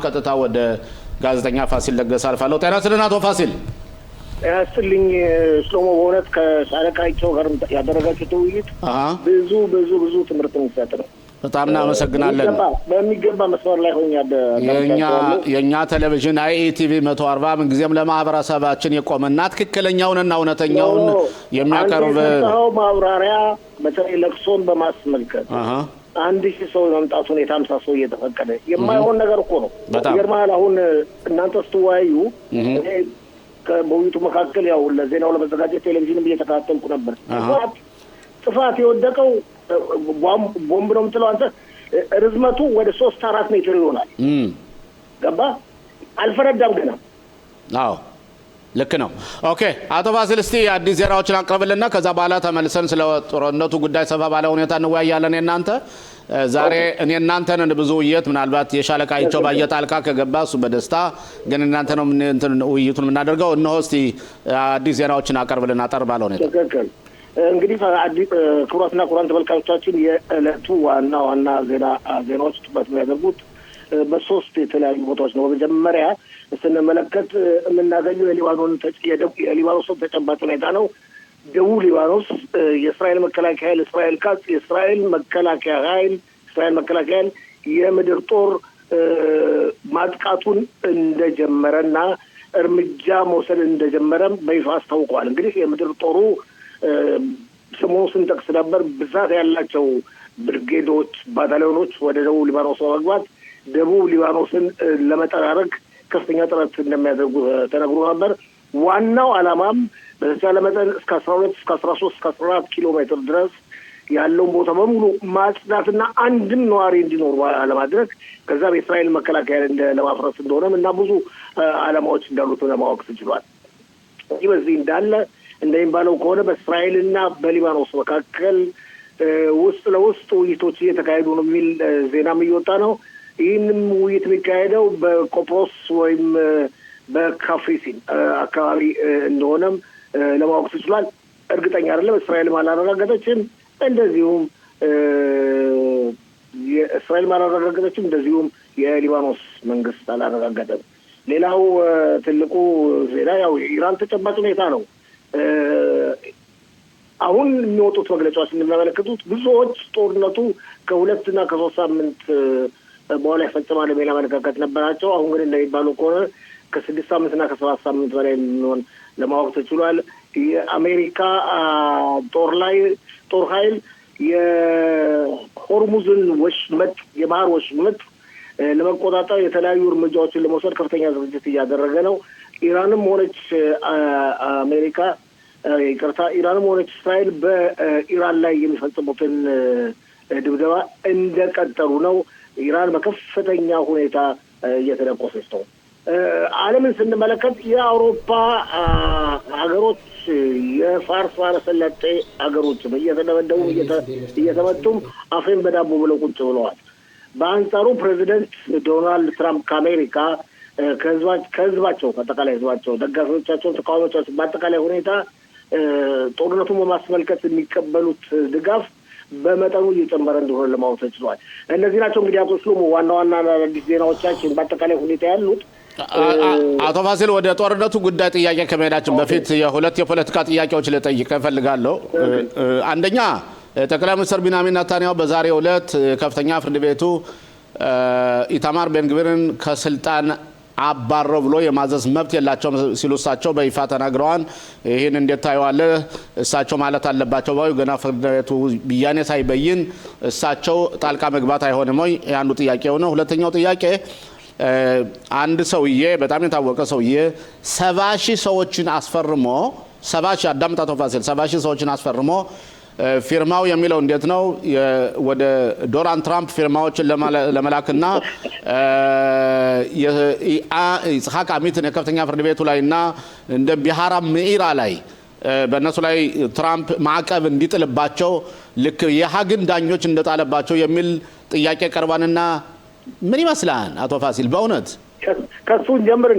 ቀጥታ ወደ ጋዜጠኛ ፋሲል ለገሰ አልፋለሁ። ጤና ይስጥልን አቶ ፋሲል። ያስልኝ ሾሞ በእውነት ከሻለቃቸው ጋር ያደረጋችሁት ውይይት ብዙ ትምህርት የሚሰጥ ነው። በጣም እናመሰግናለን። በሚገባ መስመር ላይ ሆኛለሁ። የኛ ቴሌቪዥን IETV 140 ምን ጊዜም ለማህበረሰባችን የቆመና ትክክለኛውንና እውነተኛውን የሚያቀርብ ማብራሪያ በተለይ ለቅሶን በማስመልከት 1000 ሰው መምጣቱ ነው 50 ሰው እየተፈቀደ የማይሆን ነገር እኮ ነው። ይገርማል። አሁን እናንተ ስትወያዩ በውይይቱ መካከል ያው ለዜናው ለመዘጋጀት ቴሌቪዥንም እየተከታተልኩ ነበር። ጥፋት የወደቀው ቦምብ ነው የምትለው አንተ። ርዝመቱ ወደ 3-4 ሜትር ይሆናል። ገባ አልፈረዳም ገና። አዎ ልክ ነው። ኦኬ አቶ ፋሲል እስቲ አዲስ ዜናዎችን አቅርብልና ከዛ በኋላ ተመልሰን ስለ ጦርነቱ ጉዳይ ሰፋ ባለ ሁኔታ እንወያያለን። እናንተ ዛሬ እኔ እናንተን ብዙ ውይይት ምናልባት የሻለቃቸው ባየጣልካ ከገባ እሱ በደስታ ግን እናንተ ነው ውይይቱን የምናደርገው። እነሆ እስቲ አዲስ ዜናዎችን አቀርብልና አጠር ባለ ሁኔታ። እንግዲህ ክቡራትና ክቡራን ተመልካቾቻችን የዕለቱ ዋና ዜናዎች ትኩረት የሚያደርጉት በሶስት የተለያዩ ቦታዎች ነው። በመጀመሪያ ስንመለከት የምናገኘው የሊባኖስ ተጨባጭ ሁኔታ ነው። ደቡብ ሊባኖስ የእስራኤል መከላከያ ኃይል የእስራኤል መከላከያ ኃይል የምድር ጦር ማጥቃቱን እንደጀመረና እርምጃ መውሰድ እንደጀመረም በይፋ አስታውቋል። እንግዲህ የምድር ጦሩ ሰሞኑን ስንጠቅስ ነበር ብዛት ያላቸው ብርጌዶች፣ ባታሊዮኖች ወደ ደቡብ ሊባኖስ በመግባት ደቡብ ሊባኖስን ለመጠራረግ ከፍተኛ ጥረት እንደሚያደርጉ ተነግሮ ነበር። ዋናው ዓላማም በተቻለ መጠን እስከ 12 እስከ 13 እስከ 14 ኪሎ ሜትር ድረስ ያለውን ቦታ በሙሉ ማጽዳትና አንድም ነዋሪ እንዲኖር ለማድረግ ከዛ በእስራኤል መከላከያ ለማፍረስ እንደሆነም እና ብዙ ዓላማዎች እንዳሉት ለማወቅ ተችሏል። ይህ በዚህ እንዳለ እንደሚባለው ከሆነ በእስራኤልና በሊባኖስ መካከል ውስጥ ለውስጥ ውይይቶች እየተካሄዱ ነው የሚል ዜናም እየወጣ ነው። ይህንም ውይይት የሚካሄደው በቆጵሮስ ወይም በካፍሪሲን አካባቢ እንደሆነም ለማወቅ ተችሏል። እርግጠኛ አይደለም፣ እስራኤል አላረጋገጠችም። እንደዚሁም የሊባኖስ መንግስት አላረጋገጠም። ሌላው ትልቁ ዜና ያው የኢራን ተጨባጭ ሁኔታ ነው። አሁን የሚወጡት መግለጫዎች እንደሚያመለክቱት ብዙዎች ጦርነቱ ከ2 እና ከ3 ሳምንት በኋላ ይፈጸማል የሚል አመለካከት ነበራቸው። አሁን ግን እንደሚባለው ከሆነ ከ6 ሳምንት እና ከ7 ሳምንት በላይ የሚሆን ለማወቅ ተችሏል። የአሜሪካ ጦር ኃይል የሆርሙዝን ወሽመጥ የባህር ወሽመጥ ለመቆጣጠር የተለያዩ እርምጃዎችን ለመውሰድ ከፍተኛ ዝግጅት እያደረገ ነው። ኢራንም ሆነች እስራኤል በኢራን ላይ የሚፈጽሙትን ድብደባ እንደቀጠሉ ነው። ኢራን በከፍተኛ ሁኔታ እየተደቆሰች ነው። ዓለምን ስንመለከት የአውሮፓ ሀገሮች የፋርስ ባሕረ ሰላጤ ሀገሮች እየተደበደቡ እየተመቱም አፌን በዳቦ ብለው ቁጭ ብለዋል። በአንጻሩ ፕሬዚደንት ዶናልድ ትራምፕ ከአሜሪካ ከህዝባቸው ከአጠቃላይ ህዝባቸው ደጋፊዎቻቸውን፣ ተቃዋሚዎቻቸው በአጠቃላይ ሁኔታ ጦርነቱን በማስመልከት የሚቀበሉት ድጋፍ በመጠኑ እየጨመረ እንደሆነ ለማወቅ ተችሏል። እነዚህ ናቸው እንግዲህ አቶ ሽሎሞ ዋና አዲስ ዜናዎቻችን በአጠቃላይ ሁኔታ ያሉት። አቶ ፋሲል ወደ ጦርነቱ ጉዳይ ጥያቄ ከመሄዳችን በፊት የሁለት የፖለቲካ ጥያቄዎች ልጠይቅ እፈልጋለሁ። አንደኛ ጠቅላይ ሚኒስትር ቢንያሚን ኔታንያሁ በዛሬው ዕለት ከፍተኛ ፍርድ ቤቱ ኢታማር ቤንግቪርን ከስልጣን አባረው ብሎ የማዘዝ መብት የላቸውም ሲሉ እሳቸው በይፋ ተናግረዋል። ይህን እንዴት ታየዋለህ? እሳቸው ማለት አለባቸው ባዩ ገና ፍርድ ቤቱ ብያኔ ሳይበይን እሳቸው ጣልቃ መግባት አይሆንም ወይ? አንዱ ጥያቄው ነው። ሁለተኛው ጥያቄ አንድ ሰውዬ በጣም የታወቀ ሰውዬ 70,000 ሰዎችን አስፈርሞ 70,000 አዳምጥ አቶ ፋሲል 70,000 ሰዎችን አስፈርሞ ፊርማው የሚለው እንዴት ነው? ወደ ዶናልድ ትራምፕ ፊርማዎችን ለመላክና ይስሐቅ አሚትን የከፍተኛ ፍርድ ቤቱ ላይና እንደ ቢሃራ ምዒራ ላይ በእነሱ ላይ ትራምፕ ማዕቀብ እንዲጥልባቸው ልክ የሀግን ዳኞች እንደጣለባቸው የሚል ጥያቄ ቀርባንና ምን ይመስላል አቶ ፋሲል? በእውነት ከሱን ጀምር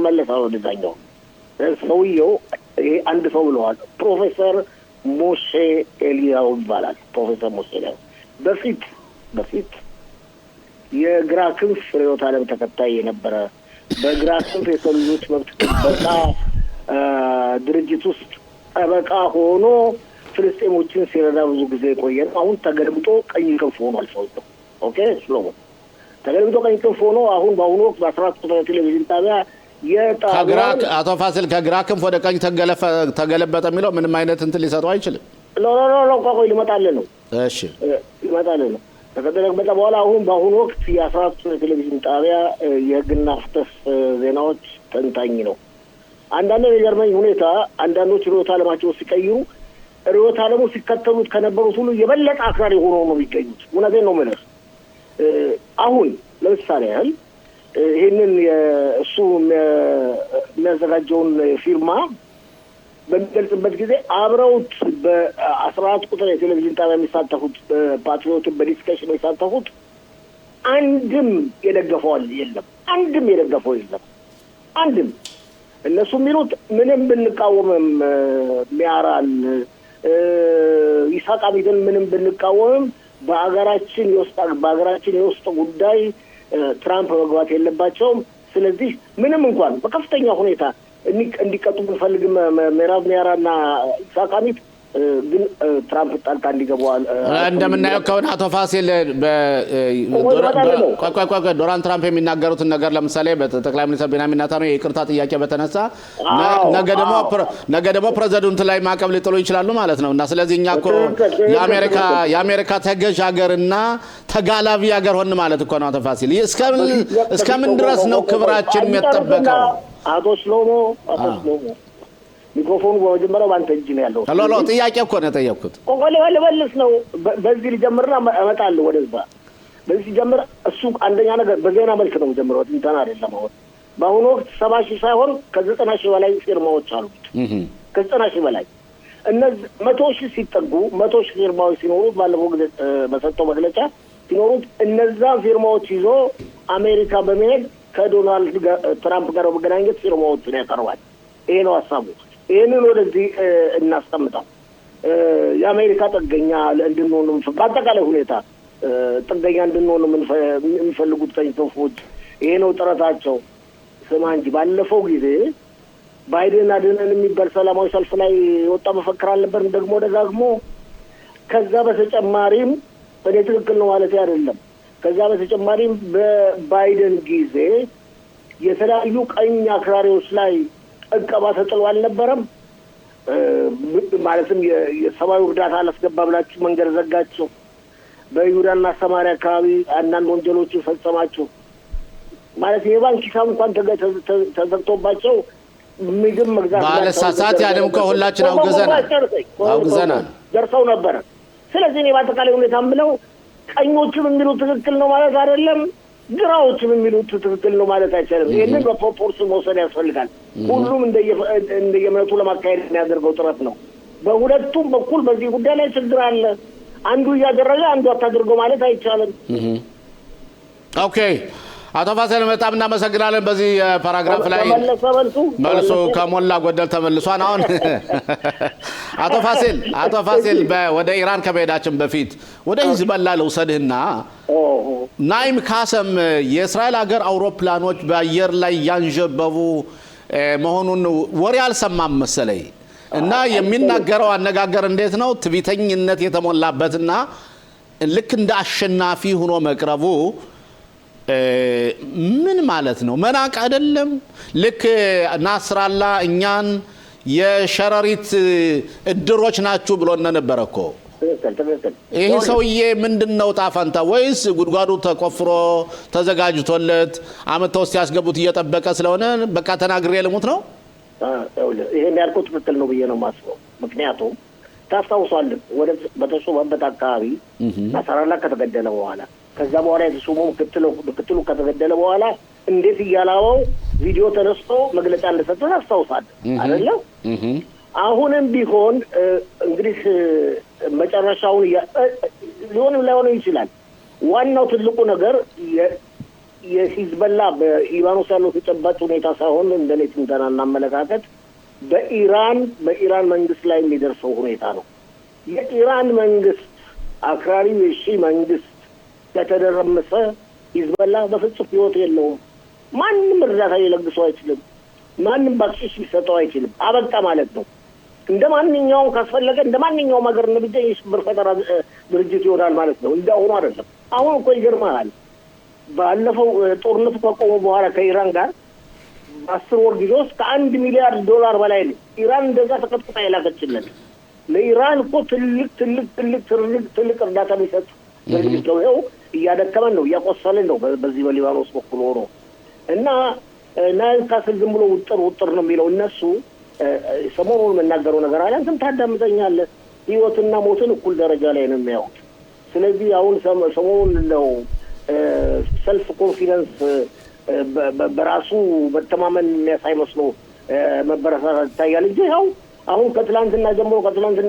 መለሳው ወደዛኛው ሰውየው ይሄ አንድ ሰው ብለዋል። ፕሮፌሰር ሞሼ ኤልያው ይባላል። ፕሮፌሰር ሞሼ ኤልያው በፊት የግራ ክንፍ ርዕዮተ ዓለም ተከታይ የነበረ በግራ ክንፍ የሰው ልጆች መብት ጥበቃ ድርጅት ውስጥ ጠበቃ ሆኖ ፍልስጤሞችን ሲረዳ ብዙ ጊዜ የቆየ ነው። አሁን ተገልብጦ ቀኝ ክንፍ ሆኗል ሰውየው። ኦኬ ስሎሞ ተገልብጦ ቀኝ ክንፍ ሆኖ አሁን በአሁኑ ወቅት በ14 ቁጥር ቴሌቪዥን ጣቢያ አቶ ፋሲል ከግራ ክንፍ ወደ ቀኝ ተገለበጠ የሚለው ምንም አይነት እንትን ሊሰጠው አይችልም። ቆይ ልመጣልህ ነው። እሺ ልመጣልህ ነው። ከተገለበጠ በኋላ አሁን በአሁኑ ወቅት የ14 ቴሌቪዥን ጣቢያ የህግና ፍትህ ዜናዎች ተንታኝ ነው። አንዳንድ የገርመኝ ሁኔታ አንዳንዶች ርዕዮተ ዓለማቸው ሲቀይሩ ርዕዮተ ዓለሙ ሲከተሉት ከነበሩት ሁሉ የበለጠ አክራሪ ሆኖ ነው የሚገኙት። እውነቴን ነው የምልህ። አሁን ለምሳሌ ያህል ይህንን እሱ የሚያዘጋጀውን ፊርማ በሚገልጽበት ጊዜ አብረውት በ14 ቁጥር የቴሌቪዥን ጣቢያ የሚሳተፉት ፓትሪዮትን በዲስከሽን የሚሳተፉት አንድም የደገፈው የለም። አንድም እነሱ የሚሉት ምንም ብንቃወምም ሚያራን ይስሐቅ አሚድን ምንም ብንቃወምም በአገራችን የውስጥ ጉዳይ ትራምፕ መግባት የለባቸውም። ስለዚህ ምንም እንኳን በከፍተኛ ሁኔታ እንዲቀጡ ብንፈልግ ምዕራብ ሚያራና ይስሐቅ አሚድ ግን ትራምፕ ጣልቃ እንዲገባዋል እንደምናየው ከሆነ አቶ ፋሲል ዶናልድ ትራምፕ የሚናገሩትን ነገር ለምሳሌ በጠቅላይ ሚኒስትር ቤንያሚን ኔታንያሁ የይቅርታ ጥያቄ በተነሳ ነገ ደግሞ ፕሬዚደንቱ ላይ ማዕቀብ ሊጥሉ ይችላሉ ማለት ነው። እና ስለዚህ እኛ እኮ የአሜሪካ ተገዥ ሀገርና ተጋላቢ ሀገር ሆን ማለት እኮ ነው። አቶ ፋሲል እስከምን ድረስ ነው ክብራችን የሚጠበቀው? አቶ ሽሎሞ ሚክሮፎኑ በመጀመሪያ ባንተ እጅ ነው ያለው። ሄሎ ጥያቄ እኮ ነው የጠየቅኩት። ልመልስ ነው። በዚህ ልጀምርና እመጣለሁ ወደዛ። በዚህ ሲጀምር እሱ አንደኛ ነገር በዜና መልክ ነው ጀምረው እንተና አይደለም። አሁን በአሁኑ ወቅት 70,000 ሳይሆን ከ90,000 በላይ ፊርማዎች አሉት። ከ90,000 በላይ እነዚህ 100,000 ሲጠጉ 100,000 ፊርማዎች ሲኖሩት ባለፈው ጊዜ በሰጠው መግለጫ ሲኖሩት እነዛን ፊርማዎች ይዞ አሜሪካ በመሄድ ከዶናልድ ትራምፕ ጋር በመገናኘት ፊርማዎችን ያቀርባል። ይሄ ነው ሀሳቡ። ይሄንን ወደዚህ እናስቀምጣው። የአሜሪካ ጥገኛ እንድንሆን በአጠቃላይ ሁኔታ ጥገኛ እንድንሆን የሚፈልጉት ቀኝ ክንፎች ይሄ ነው ጥረታቸው። ስማ እንጂ ባለፈው ጊዜ ባይደን አድነን የሚባል ሰላማዊ ሰልፍ ላይ የወጣ መፈክር አልነበርም ደግሞ ደጋግሞ። ከዛ በተጨማሪም እኔ ትክክል ነው ማለት አይደለም። ከዛ በተጨማሪም በባይደን ጊዜ የተለያዩ ቀኝ አክራሪዎች ላይ እቀባ ተጥሎ አልነበረም? ማለትም የሰብአዊ እርዳታ አላስገባ ብላችሁ መንገድ ዘጋችሁ፣ በይሁዳና ሰማሪያ አካባቢ አንዳንድ ወንጀሎችን ፈጸማችሁ ማለት የባንክ ሂሳብ እንኳን ተዘግቶባቸው ምግብ መግዛት ባለሳሳት ያለም ከሁላችን አውግዘናል ደርሰው ነበር። ስለዚህ እኔ በአጠቃላይ ሁኔታ የምለው ቀኞችም የሚሉት ትክክል ነው ማለት አይደለም፣ ግራዎችም የሚሉት ትክክል ነው ማለት አይቻልም። ይህንን በፕሮፖርሽን መውሰድ ያስፈልጋል። ሁሉም እንደየእምነቱ ለማካሄድ የሚያደርገው ጥረት ነው። በሁለቱም በኩል በዚህ ጉዳይ ላይ ችግር አለ። አንዱ እያደረገ አንዱ አታድርገው ማለት አይቻልም። ኦኬ አቶ ፋሲል በጣም እናመሰግናለን። በዚህ ፓራግራፍ ላይ መልሱ ከሞላ ጎደል ተመልሷል። አሁን አቶ ፋሲል ወደ ኢራን ከመሄዳችን በፊት ወደ ሂዝቦላ ልውሰድህና ናኢም ካሰም የእስራኤል ሀገር አውሮፕላኖች በአየር ላይ ያንዣበቡ መሆኑን ወሬ አልሰማም መሰለኝ እና የሚናገረው አነጋገር እንዴት ነው? ትዕቢተኝነት የተሞላበትና ልክ እንደ አሸናፊ ሆኖ መቅረቡ ምን ማለት ነው? መናቅ አይደለም? ልክ ናስራላ እኛን የሸረሪት እድሮች ናችሁ ብሎን ነበር እኮ። ይሄ ሰውዬ ምንድነው ጣፋንታ? ወይስ ጉድጓዱ ተቆፍሮ ተዘጋጅቶለት አመታው ሲያስገቡት እየጠበቀ ስለሆነ በቃ ተናግሬ ልሙት ነው? ይሄን ያልኩት ትክክል ነው ብዬ ነው የማስበው። ምክንያቱም ታስታውሳለህ ወደ በተሾመበት አካባቢ ናስራላ ከተገደለ በኋላ ከዛ በኋላ የተሾመው ምክትሉ ከተገደለ በኋላ እንዴት እያላወው ቪዲዮ ተነስቶ መግለጫ እንደሰጠ ታስታውሳለህ አይደለ? አሁንም ቢሆን እንግዲህ መጨረሻውን ሊሆንም ላይሆንም ይችላል። ዋናው ትልቁ ነገር የሂዝቦላ በሊባኖስ ያለው ተጨባጭ ሁኔታ ሳይሆን እንደኔ ትንተናና አመለካከት በኢራን መንግስት ላይ የሚደርሰው ሁኔታ ነው። የኢራን መንግስት አክራሪው የሺ መንግስት ከተደረመሰ ሂዝቦላ በፍጹም ህይወት የለውም። ማንም እርዳታ ሊለግሰው አይችልም። ማንም ባክሽሽ ሊሰጠው አይችልም። አበቃ ማለት ነው። እንደማንኛውም ካስፈለገ እንደማንኛውም ሀገር ንብጀ የሽብር ፈጠራ ድርጅት ይሆናል ማለት ነው። እንዳሁኑ አይደለም። አሁን እኮ ይገርማል። ባለፈው ጦርነቱ ከቆመ በኋላ ከኢራን ጋር በ10 ወር ጊዜ ውስጥ ከ1 ሚሊያርድ ዶላር በላይ ነው ኢራን እንደዛ ተቀጥቅጣ የላከችልን። ለኢራን እኮ ትልቅ እርዳታ የሚሰጥ ድርጅት ነው። ይኸው እያደከመን ነው፣ እያቆሰልን ነው በዚህ በሊባኖስ በኩል ሆኖ እና ናይል ካስል ዝም ብሎ ውጥር ነው የሚለው። እነሱ ሰሞኑን የምናገረው ነገር አለ። አንተም ታዳምጠኛለህ። ህይወትና ሞትን እኩል ደረጃ ላይ ነው የሚያዩት። ስለዚህ አሁን ሰሞኑን ነው ሰልፍ ኮንፊደንስ በራሱ መተማመን የሚያሳይ መስሎ መበረታታት ይታያል እንጂ ያው አሁን ከትላንትና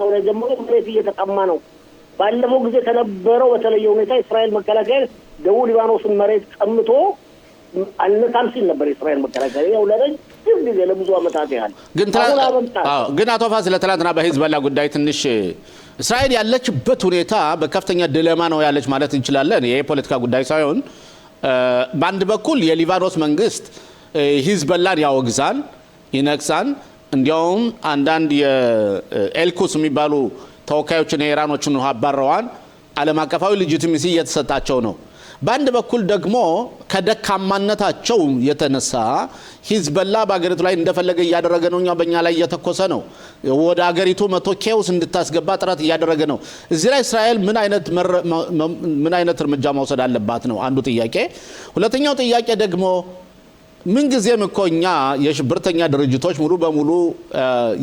ወዲያ ጀምሮ መሬት እየተቀማ ነው። ባለፈው ጊዜ ከነበረው በተለየ ሁኔታ እስራኤል መከላከያ ደቡብ ሊባኖስን መሬት ቀምቶ አልነካም ሲል ነበር። እስራኤል መከላከያ ያው ለረጅም ጊዜ ለብዙ ዓመታት ያህል ግን አቶ ፋሲል ትላንትና በሂዝቦላ ጉዳይ ትንሽ እስራኤል ያለችበት ሁኔታ በከፍተኛ ዲሌማ ነው ያለች ማለት እንችላለን። ይሄ የፖለቲካ ጉዳይ ሳይሆን በአንድ በኩል የሊባኖስ መንግስት ሂዝቦላን ያወግዛል፣ ይነቅሳል። እንዲያውም አንዳንድ የኤልኩስ የሚባሉ ተወካዮችን የኢራኖችን አባረዋል። ዓለም አቀፋዊ ሌጂቲሜሲ እየተሰጣቸው ነው። በአንድ በኩል ደግሞ ከደካማነታቸው የተነሳ ሂዝቦላ በአገሪቱ ላይ እንደፈለገ እያደረገ ነው። በእኛ ላይ እየተኮሰ ነው። ወደ አገሪቱ መቶ ኬውስ እንድታስገባ ጥረት እያደረገ ነው። እዚህ ላይ እስራኤል ምን አይነት እርምጃ መውሰድ አለባት ነው አንዱ ጥያቄ። ሁለተኛው ጥያቄ ደግሞ ምንጊዜም እኮ እኛ የሽብርተኛ ድርጅቶች ሙሉ በሙሉ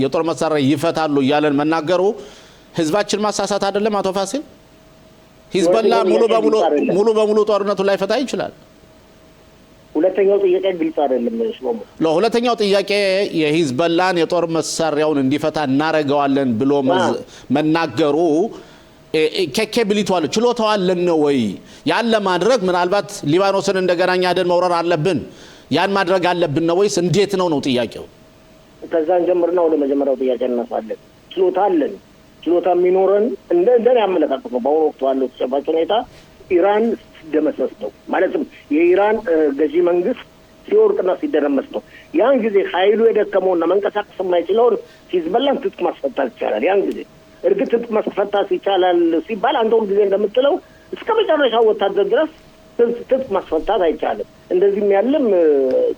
የጦር መሳሪያ ይፈታሉ እያለን መናገሩ ህዝባችን ማሳሳት አይደለም አቶ ፋሲል? ሂዝቦላ ሙሉ በሙሉ ጦርነቱ ላይ ፈታ ይችላል። ሁለተኛው ጥያቄ ግልጽ አይደለም። ሁለተኛው ጥያቄ የሂዝቦላን የጦር መሳሪያውን እንዲፈታ እናረጋዋለን ብሎ መናገሩ ኬኬቢሊቲ አለ ችሎታው አለን ነው ወይ? ያን ለማድረግ ምናልባት ሊባኖስን እንደገና እኛ ሄደን መውረር አለብን? ያን ማድረግ አለብን ነው ወይስ እንዴት ነው ጥያቄው? ከዛን ጀምርና ወደ መጀመሪያው ጥያቄ እናሳለን። ችሎታ አለን። ችሎታ የሚኖረን እንደኔ አመለካከት ነው። በአሁኑ ወቅት ባለው ተጨባጭ ሁኔታ ኢራን ሲደመሰስ ነው ማለትም የኢራን ገዢ መንግስት ሲወርቅና ሲደረመስ ነው። ያን ጊዜ ኃይሉ የደከመውና መንቀሳቀስ የማይችለውን ሂዝቦላን ትጥቅ ማስፈታት ይቻላል። ያን ጊዜ እርግጥ ትጥቅ ማስፈታት ይቻላል ሲባል አንተ ሁልጊዜ እንደምትለው እስከ መጨረሻው ወታደር ድረስ ትጥቅ ማስፈታት አይቻልም። እንደዚህም ያለም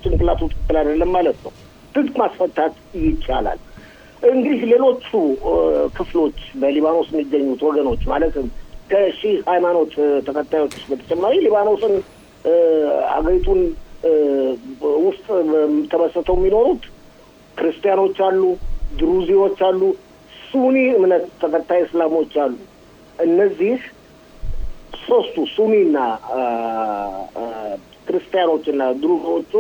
ጭንቅላቱ ትክክል አይደለም ማለት ነው። ትጥቅ ማስፈታት ይቻላል። እንግዲህ ሌሎቹ ክፍሎች በሊባኖስ የሚገኙት ወገኖች ማለትም ከሺህ ሃይማኖት ተከታዮች በተጨማሪ ሊባኖስን አገሪቱን ውስጥ ተመሰተው የሚኖሩት ክርስቲያኖች አሉ፣ ድሩዚዎች አሉ፣ ሱኒ እምነት ተከታይ እስላሞች አሉ። እነዚህ ሶስቱ ሱኒና ክርስቲያኖችና ድሩዚዎቹ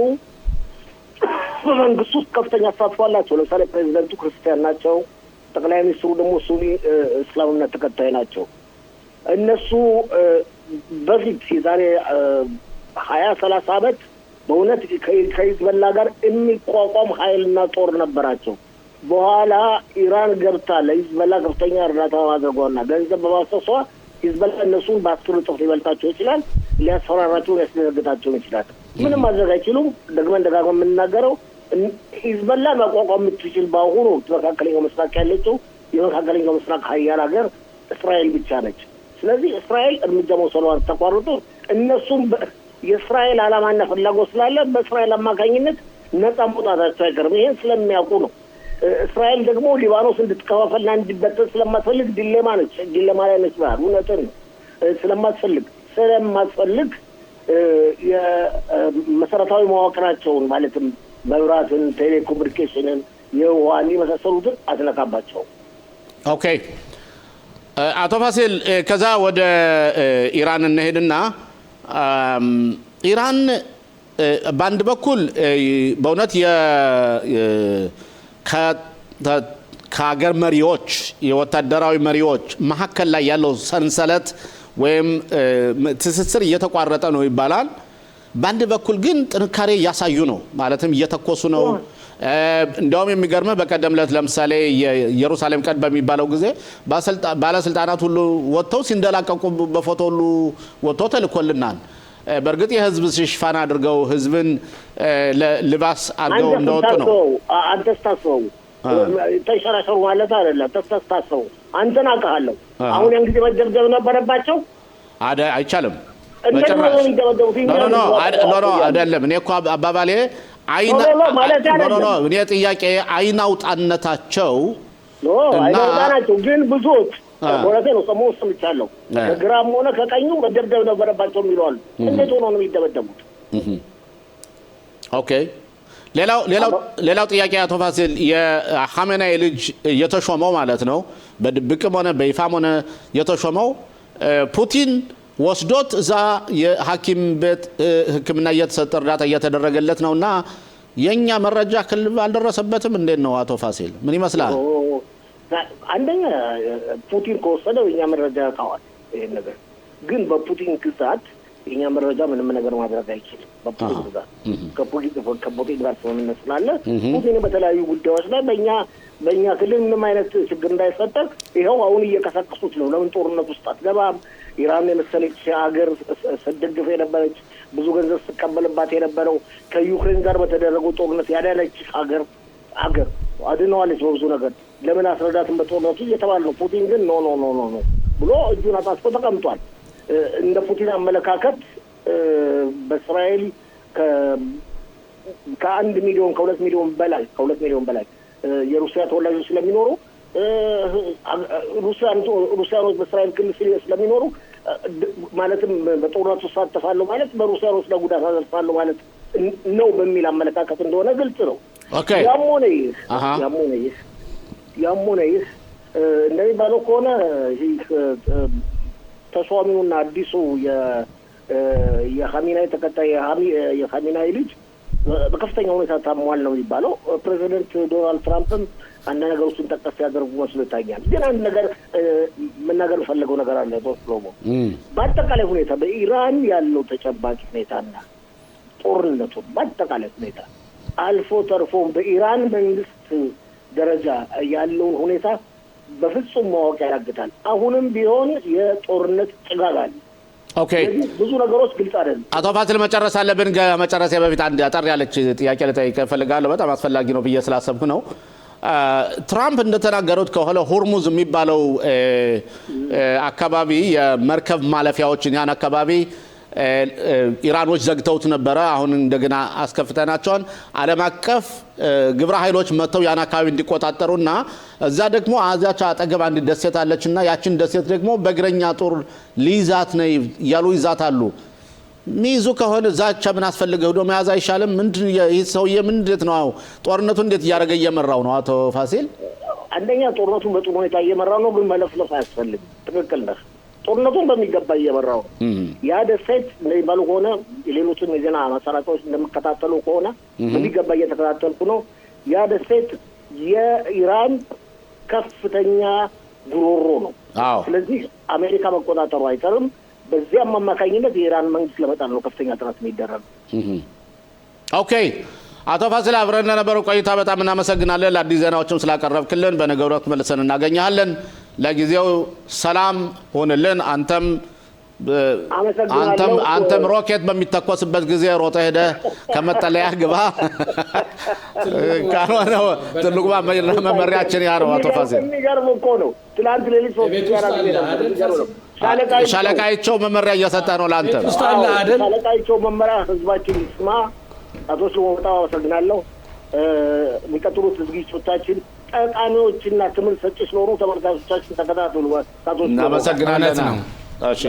በመንግስት ውስጥ ከፍተኛ ተሳትፎ አላቸው። ለምሳሌ ፕሬዚደንቱ ክርስቲያን ናቸው። ጠቅላይ ሚኒስትሩ ደግሞ ሱኒ እስላምነት ተከታይ ናቸው። እነሱ በፊት የዛሬ 20-30 ዓመት በእውነት ከሂዝቦላ ጋር የሚቋቋም ኃይልና ጦር ነበራቸው። በኋላ ኢራን ገብታ ለሂዝቦላ ከፍተኛ እርዳታ ማድረጓና ገንዘብ በማፍሰሷ ሂዝቦላ እነሱን በ10 እጥፍ ሊበልጣቸው ይችላል፣ ሊያስፈራራቸው፣ ሊያስደነግጣቸው ይችላል። ምንም ማድረግ አይችሉም። ደግመን የምናገረው ሂዝቦላ ማቋቋም የምትችል በአሁኑ መካከለኛው ምስራቅ ያለችው የመካከለኛው ምስራቅ ሀያል ሀገር እስራኤል ብቻ ነች። ስለዚህ እስራኤል እርምጃ መውሰዷን ተቋርጦ እነሱም የእስራኤል ዓላማና ፍላጎት ስላለ በእስራኤል አማካኝነት ነጻ መውጣታቸው አይቀርም። ይህን ስለሚያውቁ ነው። እስራኤል ደግሞ ሊባኖስ እንድትከፋፈልና እንዲበተን ስለማትፈልግ ዲሌማ ላይ ነች። እውነትን ነው። ስለማትፈልግ የመሰረታዊ መዋቅራቸውን ማለትም መብራትን፣ ቴሌኮሙኒኬሽንን፣ የውሃን የመሳሰሉትን አትነካባቸው። ኦኬ አቶ ፋሲል ከዛ ወደ ኢራን እንሄድና ኢራን በአንድ በኩል በእውነት ከሀገር መሪዎች የወታደራዊ መሪዎች መካከል ላይ ያለው ሰንሰለት ወይም ትስስር እየተቋረጠ ነው ይባላል። በአንድ በኩል ግን ጥንካሬ እያሳዩ ነው፣ ማለትም እየተኮሱ ነው። እንደውም የሚገርመው በቀደም ዕለት ለምሳሌ የኢየሩሳሌም ቀን በሚባለው ጊዜ ባለስልጣናት ሁሉ ወጥተው ሲንደላቀቁ በፎቶ ሁሉ ወጥቶ ተልኮልናል። በርግጥ የህዝብ ሽፋን አድርገው ህዝብን ልባስ አድርገው እንደወጡ ነው። አንተስ ታስበው ተሸራሸሩ ማለት አይደለም። ተስተስተው አንተን አውቃለሁ። አሁን ያን ጊዜ መደብደብ ነበረባቸው አይቻልም። ኖ አይደለም። እኔ እኮ አባባሌ እኔ ጥያቄ አይናውጣነታቸው አይናውጣናቸው ግን ብዙዎች ወራቴ ነው ሰሞኑን ሰምቻለሁ። ከግራም ሆነ ከቀኙ መደብደብ ነበረባቸው የሚለዋል። እንዴት ሆኖ ነው የሚደበደቡት? ኦኬ ሌላው ጥያቄ አቶ ፋሲል የኻሜናይ ልጅ የተሾመው ማለት ነው በድብቅም ሆነ በይፋም ሆነ የተሾመው ፑቲን ወስዶት እዛ የሐኪም ቤት ሕክምና እየተሰጠ እርዳታ እየተደረገለት ነውና የኛ መረጃ ክልል አልደረሰበትም። እንዴት ነው አቶ ፋሲል ምን ይመስላል? አንደኛ ፑቲን ከወሰደው የኛ መረጃ ያውቃል። ይሄን ነገር ግን በፑቲን ግዛት የኛ መረጃ ምንም ነገር ማድረግ አይችልም። በፑቲን ግዛት ከፑቲን ጋር ስምምነት ስላለ ፑቲን በተለያዩ ጉዳዮች ላይ በእኛ ክልል ምንም አይነት ችግር እንዳይፈጠር ይኸው አሁን እየቀሰቀሱት ነው። ለምን ጦርነት ውስጥ አትገባም? ኢራን የመሰለች ሀገር ስትደግፍ የነበረች ብዙ ገንዘብ ስትቀበልባት የነበረው ከዩክሬን ጋር በተደረገው ጦርነት ያዳነች ሀገር አድነዋለች በብዙ ነገር። ለምን አስረዳትን በጦርነቱ እየተባለ ነው። ፑቲን ግን ኖ ብሎ እጁን አጣጥፎ ተቀምጧል። እንደ ፑቲን አመለካከት በእስራኤል ከ1 ሚሊዮን ከ2 ሚሊዮን በላይ የሩሲያ ተወላጆች ስለሚኖሩ ሩሲያኖች በእስራኤል ክልል ስለሚኖሩ ማለትም በጦርነቱ ተሳተፋለሁ ማለት በሩሲያኖች ለጉዳት አደርሳለሁ ማለት ነው በሚል አመለካከት እንደሆነ ግልጽ ነው። ያም ሆነ ይህ እንደሚባለው ከሆነ ተሿሚውና አዲሱ የኻሜናይ ተከታይ የኻሜናይ ልጅ በከፍተኛ ሁኔታ ታሟል ነው የሚባለው። ፕሬዚደንት ዶናልድ ትራምፕም አንድ ነገሮችን ጠቀስ ያደርጉ መስሎ ይታያል። ግን አንድ ነገር መናገር ፈልገው ነገር አለ ተወስሎሞ በአጠቃላይ ሁኔታ በኢራን ያለው ተጨባጭ ሁኔታና ጦርነቱ በአጠቃላይ ሁኔታ አልፎ ተርፎም በኢራን መንግስት ደረጃ ያለውን ሁኔታ በፍጹም ማወቅ ያዳግታል። አሁንም ቢሆን የጦርነት ጭጋግ አለ። ኦኬ ብዙ ነገሮች ግልጽ አይደለም። አቶ ፋሲል መጨረስ አለብን። ከመጨረስ በፊት አንድ አጠር ያለች ጥያቄ ልጠይቅ እፈልጋለሁ። በጣም አስፈላጊ ነው ብዬ ስላሰብኩ ነው። ትራምፕ እንደተናገሩት ከሆነ ሆርሙዝ የሚባለው አካባቢ የመርከብ ማለፊያዎችን ያን አካባቢ ኢራኖች ዘግተውት ነበረ። አሁን እንደገና አስከፍተናቸዋል። ዓለም አቀፍ ግብረ ኃይሎች መጥተው ያን አካባቢ እንዲቆጣጠሩና እዛ ደግሞ አዛቻ አጠገብ አንድ ደሴት አለችና ያችን ደሴት ደግሞ በእግረኛ ጦር ሊይዛት ነው ያሉ ይዛታሉ። ሚይዙ ከሆነ ዛቻ ምን አስፈልገው ሄዶ መያዝ አይሻልም? ምንድን ይህ ሰውዬ እንዴት ነው ጦርነቱ እንዴት እያደረገ እየመራው ነው? አቶ ፋሲል አንደኛ ጦርነቱን በጥሩ ሁኔታ እየመራው ነው፣ ግን መለፍለፍ አያስፈልግም። ትክክል ነህ። ጦርነቱን በሚገባ እየመራው ነው። ያ ደሴት እንደሚባለው ከሆነ ሌሎችም የዜና ማሰራጫዎች እንደሚከታተሉ ከሆነ በሚገባ እየተከታተልኩ ነው። ያ ደሴት የኢራን ከፍተኛ ጉሮሮ ነው። ስለዚህ አሜሪካ መቆጣጠሩ አይቀርም። በዚያም አማካኝነት የኢራን መንግስት ለመጣል ነው ከፍተኛ ጥረት የሚደረግ። ኦኬ አቶ ፋሲል አብረን ለነበረው ቆይታ በጣም እናመሰግናለን። ለአዲስ ዜናዎችም ስላቀረብክልን በነገው ዕለት መልሰን እናገኛለን። ለጊዜው ሰላም ሆንልን። አንተም ሮኬት በሚተኮስበት ጊዜ ሮጠ ሄደ ከመጠለያ ግባ። ካልሆነ ትልቁ መመሪያችን ያ ነው። አቶ ፋሲል የሚገርም እኮ ነው። ትላንት ሌሊት ሻለቃይቸው መመሪያ እየሰጠ ነው ለአንተ። ሻለቃይቸው መመሪያ ህዝባችን ይስማ። አቶ ሽሞ በጣም አመሰግናለሁ። የሚቀጥሉት ዝግጅቶቻችን ጠቃሚዎችና ትምህርት ሰጪ ስለሆኑ ተመልካቾቻችን ተከታተሉ። እናመሰግናለን።